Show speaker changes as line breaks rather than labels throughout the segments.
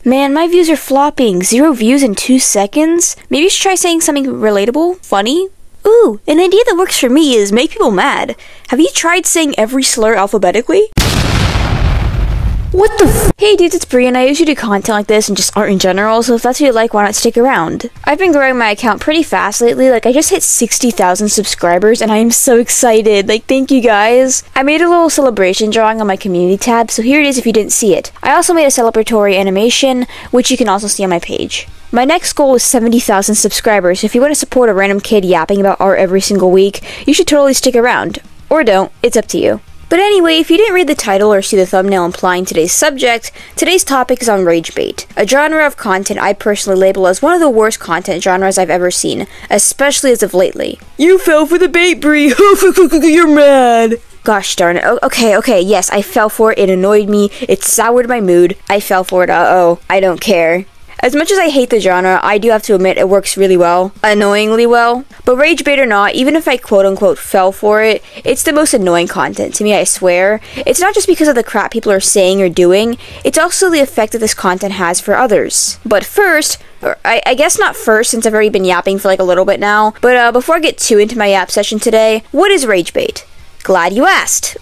Man, my views are flopping. 0 views in 2 seconds? Maybe you should try saying something relatable? Funny? Ooh, an idea that works for me is make people mad. Have you tried saying every slur alphabetically? What the f- Hey dudes, it's Brie and I usually do content like this and just art in general, so if that's what you like, why not stick around? I've been growing my account pretty fast lately, like I just hit 60,000 subscribers and I am so excited, like thank you guys. I made a little celebration drawing on my community tab, so here it is if you didn't see it. I also made a celebratory animation, which you can also see on my page. My next goal is 70,000 subscribers, so if you want to support a random kid yapping about art every single week, you should totally stick around. Or don't, it's up to you. But anyway, if you didn't read the title or see the thumbnail implying today's subject, today's topic is on ragebait, a genre of content I personally label as one of the worst content genres I've ever seen, especially as of lately. You fell for the bait, Brie! You're mad! Gosh darn it. Okay, yes, I fell for it, it annoyed me, it soured my mood, I fell for it, I don't care. As much as I hate the genre, I do have to admit it works really well, annoyingly well. But ragebait or not, even if I quote-unquote fell for it, it's the most annoying content to me, I swear. It's not just because of the crap people are saying or doing, it's also the effect that this content has for others. But first, or I guess not first since I've already been yapping for like a little bit now, but before I get too into my yap session today, what is ragebait? Glad you asked.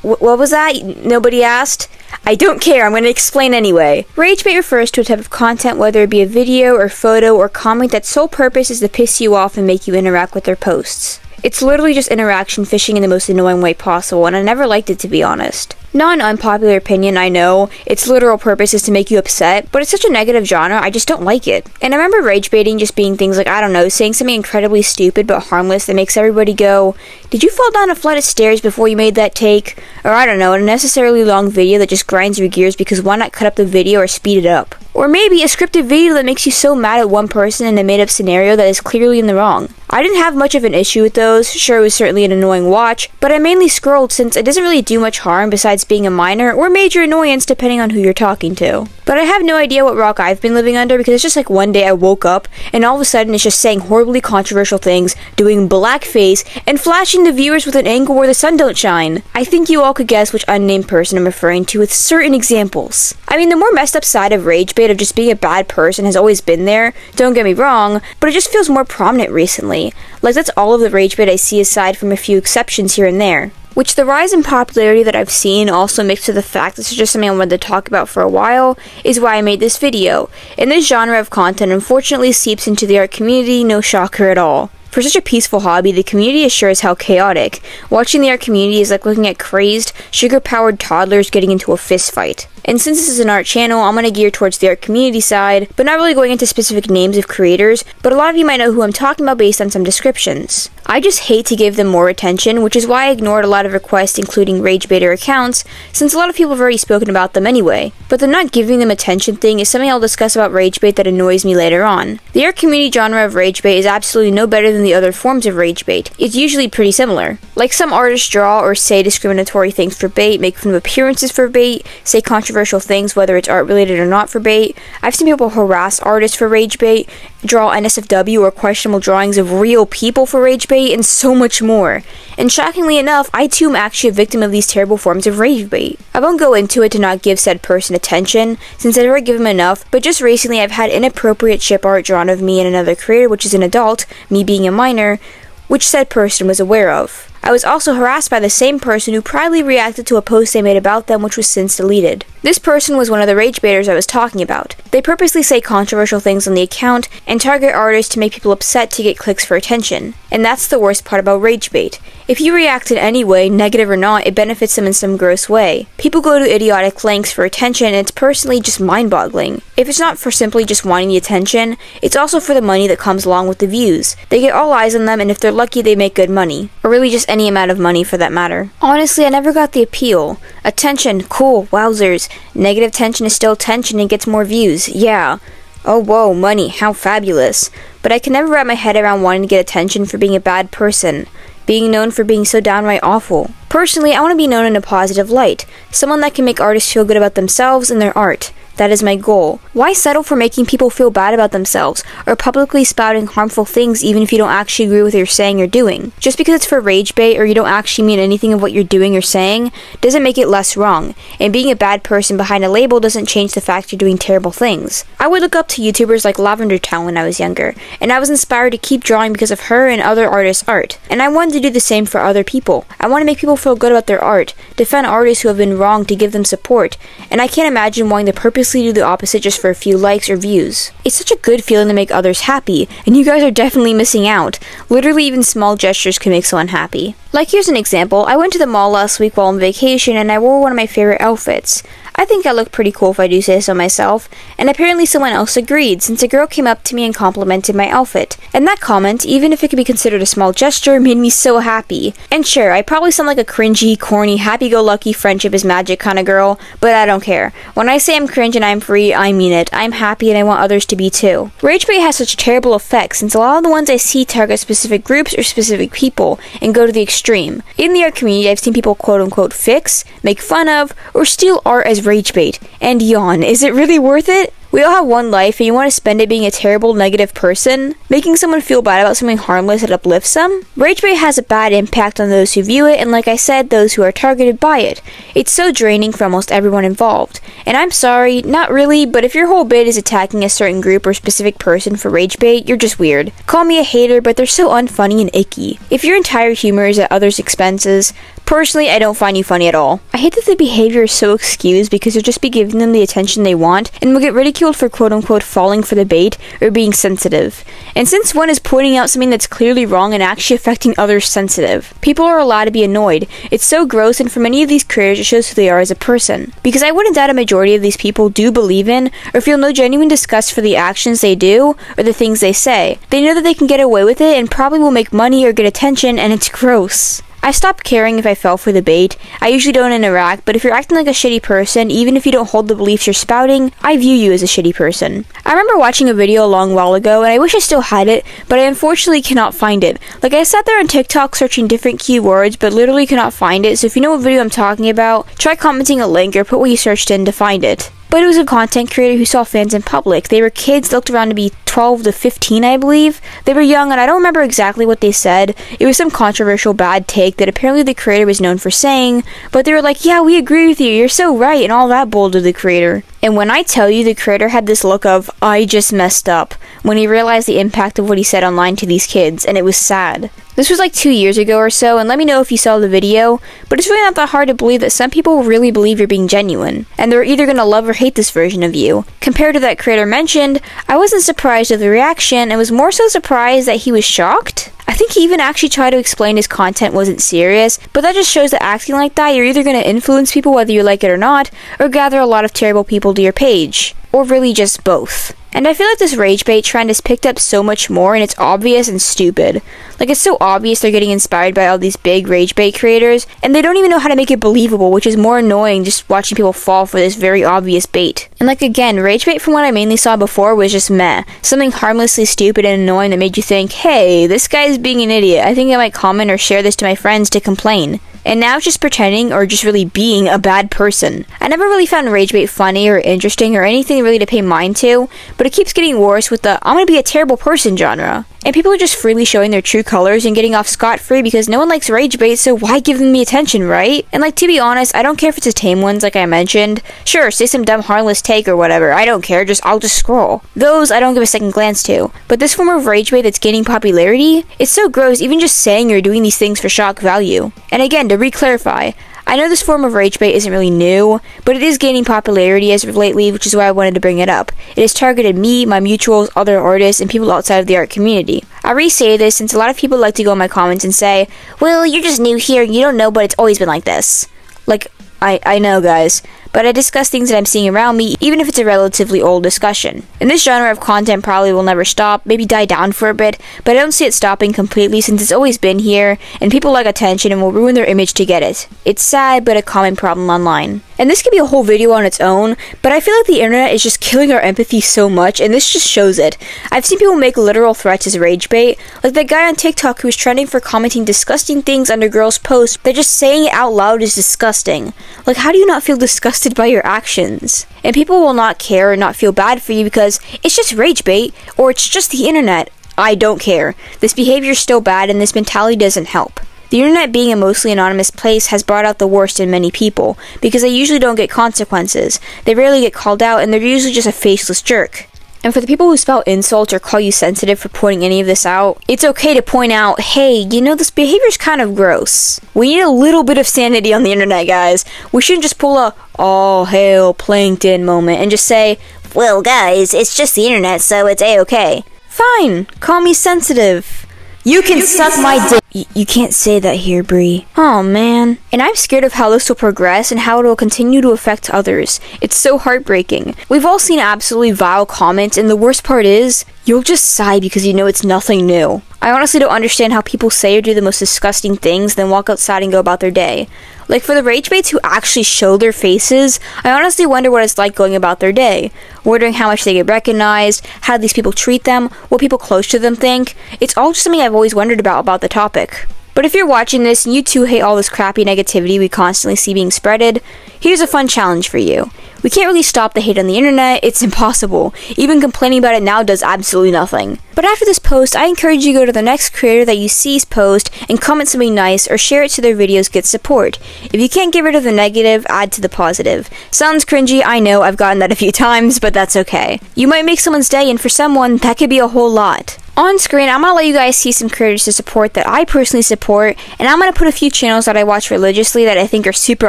What was that? Nobody asked? I don't care, I'm going to explain anyway. Ragebait refers to a type of content, whether it be a video or photo or comment that's sole purpose is to piss you off and make you interact with their posts. It's literally just interaction fishing in the most annoying way possible, and I never liked it, to be honest. Not an unpopular opinion, I know. Its literal purpose is to make you upset, but it's such a negative genre, I just don't like it. And I remember ragebaiting just being things like, I don't know, saying something incredibly stupid but harmless that makes everybody go, did you fall down a flight of stairs before you made that take? Or I don't know, an unnecessarily long video that just grinds your gears because why not cut up the video or speed it up? Or maybe a scripted video that makes you so mad at one person in a made-up scenario that is clearly in the wrong. I didn't have much of an issue with those, sure it was certainly an annoying watch, but I mainly scrolled since it doesn't really do much harm besides being a minor or major annoyance depending on who you're talking to. But I have no idea what rock I've been living under because it's just like one day I woke up and all of a sudden it's just saying horribly controversial things, doing blackface, and flashing the viewers with an angle where the sun don't shine. I think you all could guess which unnamed person I'm referring to with certain examples. I mean, the more messed up side of ragebait of just being a bad person has always been there, don't get me wrong, but it just feels more prominent recently. Like that's all of the ragebait I see aside from a few exceptions here and there. Which the rise in popularity that I've seen, also mixed with the fact this is just something I wanted to talk about for a while, is why I made this video. And this genre of content unfortunately seeps into the art community, no shocker at all. For such a peaceful hobby, the community is sure as hell chaotic. Watching the art community is like looking at crazed, sugar-powered toddlers getting into a fist fight. And since this is an art channel, I'm going to gear towards the art community side, but not really going into specific names of creators, but a lot of you might know who I'm talking about based on some descriptions. I just hate to give them more attention, which is why I ignored a lot of requests including ragebaiter accounts, since a lot of people have already spoken about them anyway. But the not giving them attention thing is something I'll discuss about ragebait that annoys me later on. The art community genre of ragebait is absolutely no better than the other forms of ragebait. It's usually pretty similar. Like some artists draw or say discriminatory things for bait, make fun of appearances for bait, say controversial things whether it's art related or not for bait. I've seen people harass artists for ragebait, draw NSFW or questionable drawings of real people for ragebait, and so much more. And shockingly enough, I too am actually a victim of these terrible forms of ragebait. I won't go into it to not give said person attention, since I've already given him enough, but just recently I've had inappropriate chip art drawn of me and another creator, which is an adult, me being a minor, which said person was aware of. I was also harassed by the same person who proudly reacted to a post I made about them, which was since deleted. This person was one of the ragebaiters I was talking about. They purposely say controversial things on the account and target artists to make people upset to get clicks for attention. And that's the worst part about ragebait. If you react in any way, negative or not, it benefits them in some gross way. People go to idiotic lengths for attention, and it's personally just mind-boggling. If it's not for simply just wanting the attention, it's also for the money that comes along with the views. They get all eyes on them, and if they're lucky, they make good money. Or really just any amount of money for that matter. Honestly, I never got the appeal. Attention, cool, wowzers. Negative tension is still tension and gets more views, yeah. Oh whoa, money, how fabulous. But I can never wrap my head around wanting to get attention for being a bad person. Being known for being so downright awful. Personally, I want to be known in a positive light. Someone that can make artists feel good about themselves and their art. That is my goal. Why settle for making people feel bad about themselves, or publicly spouting harmful things even if you don't actually agree with what you're saying or doing? Just because it's for rage bait or you don't actually mean anything of what you're doing or saying, doesn't make it less wrong, and being a bad person behind a label doesn't change the fact you're doing terrible things. I would look up to YouTubers like Lavender Town when I was younger, and I was inspired to keep drawing because of her and other artists' art, and I wanted to do the same for other people. I want to make people feel good about their art, defend artists who have been wronged to give them support, and I can't imagine wanting to purposely do the opposite just for a few likes or views. It's such a good feeling to make others happy, and you guys are definitely missing out. Literally, even small gestures can make someone happy. Like, here's an example. I went to the mall last week while on vacation and I wore one of my favorite outfits. I think I look pretty cool if I do say so myself, and apparently someone else agreed since a girl came up to me and complimented my outfit. And that comment, even if it could be considered a small gesture, made me so happy. And sure, I probably sound like a cringy, corny, happy-go-lucky friendship is magic kind of girl, but I don't care. When I say I'm cringe and I'm free, I mean it. I'm happy and I want others to be too. Rage bait has such a terrible effect since a lot of the ones I see target specific groups or specific people and go to the extreme. In the art community, I've seen people quote-unquote fix, make fun of, or steal art as rage bait, and yawn. Is it really worth it? We all have one life and you want to spend it being a terrible negative person, making someone feel bad about something harmless that uplifts them? Rage bait has a bad impact on those who view it and, like I said, those who are targeted by it. It's so draining for almost everyone involved. And I'm sorry, not really, but if your whole bit is attacking a certain group or specific person for rage bait, you're just weird. Call me a hater, but they're so unfunny and icky. If your entire humor is at others' expenses, personally, I don't find you funny at all. I hate that the behavior is so excused because you'll just be giving them the attention they want and will get ridiculed for quote-unquote falling for the bait or being sensitive. And since one is pointing out something that's clearly wrong and actually affecting others sensitive, people are allowed to be annoyed. It's so gross, and for many of these creators it shows who they are as a person. Because I wouldn't doubt a majority of these people do believe in or feel no genuine disgust for the actions they do or the things they say. They know that they can get away with it and probably will make money or get attention, and it's gross. I stopped caring if I fell for the bait. I usually don't interact, but if you're acting like a shitty person, even if you don't hold the beliefs you're spouting, I view you as a shitty person. I remember watching a video a long while ago, and I wish I still had it, but I unfortunately cannot find it. Like, I sat there on TikTok searching different keywords, but literally cannot find it, so if you know what video I'm talking about, try commenting a link or put what you searched in to find it. But it was a content creator who saw fans in public. They were kids, looked around to be 12 to 15, I believe. They were young, and I don't remember exactly what they said. It was some controversial bad take that apparently the creator was known for saying, but they were like, yeah, we agree with you, you're so right, and all that bull to the creator. And when I tell you, the creator had this look of, I just messed up, when he realized the impact of what he said online to these kids, and it was sad. This was like 2 years ago or so, and let me know if you saw the video, but it's really not that hard to believe that some people really believe you're being genuine, and they're either gonna love or hate this version of you. Compared to that creator mentioned, I wasn't surprised at the reaction, and was more so surprised that he was shocked. I think he even actually tried to explain his content wasn't serious, but that just shows that acting like that, you're either gonna influence people whether you like it or not, or gather a lot of terrible people to your page. Or really just both. And I feel like this rage bait trend has picked up so much more, and it's obvious and stupid. Like, it's so obvious they're getting inspired by all these big rage bait creators, and they don't even know how to make it believable, which is more annoying just watching people fall for this very obvious bait. And like, again, rage bait from what I mainly saw before was just meh. Something harmlessly stupid and annoying that made you think, hey, this guy's being an idiot. I think I might comment or share this to my friends to complain. And now it's just pretending or just really being a bad person. I never really found rage bait funny or interesting or anything really to pay mind to, but it keeps getting worse with the I'm gonna be a terrible person genre. And people are just freely showing their true colors and getting off scot-free because no one likes rage bait, so why give them the attention, right? And like, to be honest, I don't care if it's a tame ones like I mentioned. Sure, say some dumb harmless take or whatever, I don't care, I'll just scroll. Those I don't give a second glance to. But this form of rage bait that's gaining popularity, it's so gross even just saying you're doing these things for shock value. And again, to re-clarify, I know this form of rage bait isn't really new, but it is gaining popularity as of lately, which is why I wanted to bring it up. It has targeted me, my mutuals, other artists, and people outside of the art community. I re-say this since a lot of people like to go in my comments and say, well, you're just new here, you don't know, but it's always been like this. Like, I know, guys, but I discuss things that I'm seeing around me, even if it's a relatively old discussion. And this genre of content probably will never stop, maybe die down for a bit, but I don't see it stopping completely since it's always been here, and people like attention and will ruin their image to get it. It's sad, but a common problem online. And this could be a whole video on its own, but I feel like the internet is just killing our empathy so much, and this just shows it. I've seen people make literal threats as rage bait, like that guy on TikTok who was trending for commenting disgusting things under girls' posts, that just saying it out loud is disgusting. Like, how do you not feel disgusted by your actions? And people will not care or not feel bad for you because it's just rage bait or it's just the internet. I don't care. This behavior is still bad and this mentality doesn't help. The internet being a mostly anonymous place has brought out the worst in many people because they usually don't get consequences. They rarely get called out and they're usually just a faceless jerk. And for the people who spout insults or call you sensitive for pointing any of this out, it's okay to point out, hey, you know, this behavior's kind of gross. We need a little bit of sanity on the internet, guys. We shouldn't just pull a all hail plankton moment and just say, well, guys, it's just the internet, so it's a-okay. Fine, call me sensitive. You can suck my dick. You can't say that here, Bree. Oh, man. And I'm scared of how this will progress and how it will continue to affect others. It's so heartbreaking. We've all seen absolutely vile comments, and the worst part is, you'll just sigh because you know it's nothing new. I honestly don't understand how people say or do the most disgusting things, then walk outside and go about their day. Like, for the rage baits who actually show their faces, I honestly wonder what it's like going about their day. Wondering how much they get recognized, how these people treat them, what people close to them think. It's all just something I've always wondered about the topic. But if you're watching this and you too hate all this crappy negativity we constantly see being spreaded, here's a fun challenge for you. We can't really stop the hate on the internet, it's impossible. Even complaining about it now does absolutely nothing. But after this post, I encourage you to go to the next creator that you see's post and comment something nice or share it so their videos get support. If you can't get rid of the negative, add to the positive. Sounds cringy, I know, I've gotten that a few times, but that's okay. You might make someone's day, and for someone, that could be a whole lot. On screen, I'm going to let you guys see some creators to support that I personally support, and I'm going to put a few channels that I watch religiously that I think are super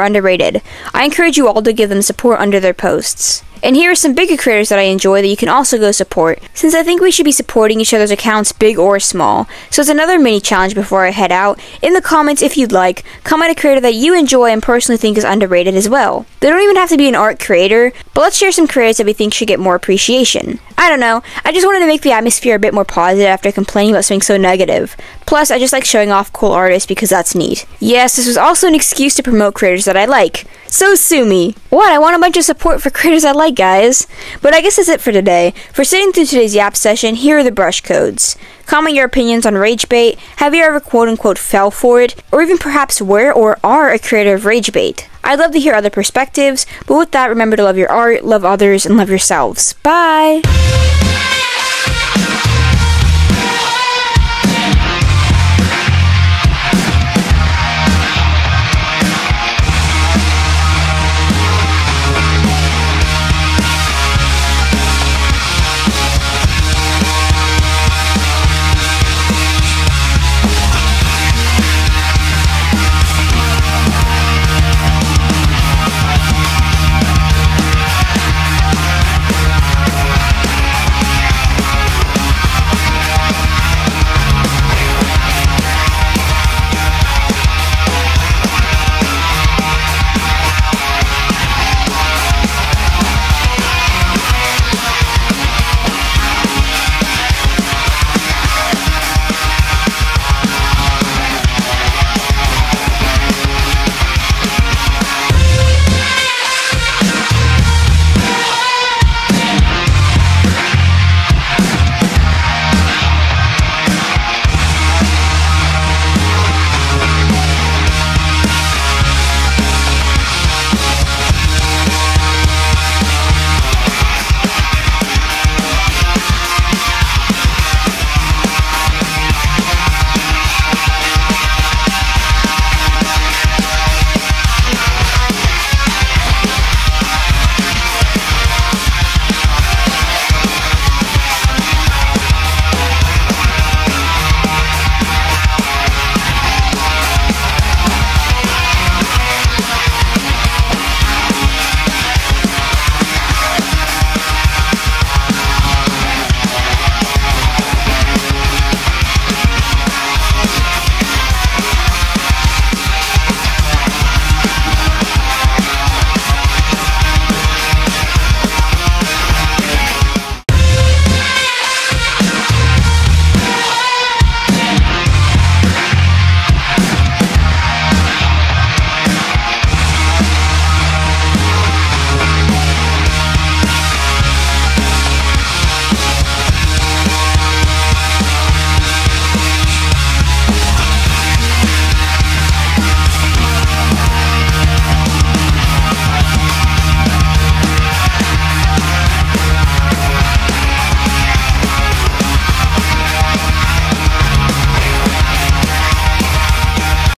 underrated. I encourage you all to give them support under their posts. And here are some bigger creators that I enjoy that you can also go support, since I think we should be supporting each other's accounts, big or small. So it's another mini challenge before I head out. In the comments, if you'd like, comment a creator that you enjoy and personally think is underrated as well. They don't even have to be an art creator, but let's share some creators that we think should get more appreciation. I don't know, I just wanted to make the atmosphere a bit more positive after complaining about something so negative. Plus, I just like showing off cool artists because that's neat. Yes, this was also an excuse to promote creators that I like. So sue me. What? I want a bunch of support for creators I like, guys. But I guess that's it for today. For sitting through today's Yap session, here are the brush codes. Comment your opinions on ragebait. Have you ever quote-unquote fell for it? Or even perhaps were or are a creator of ragebait? I'd love to hear other perspectives, but with that, remember to love your art, love others, and love yourselves. Bye!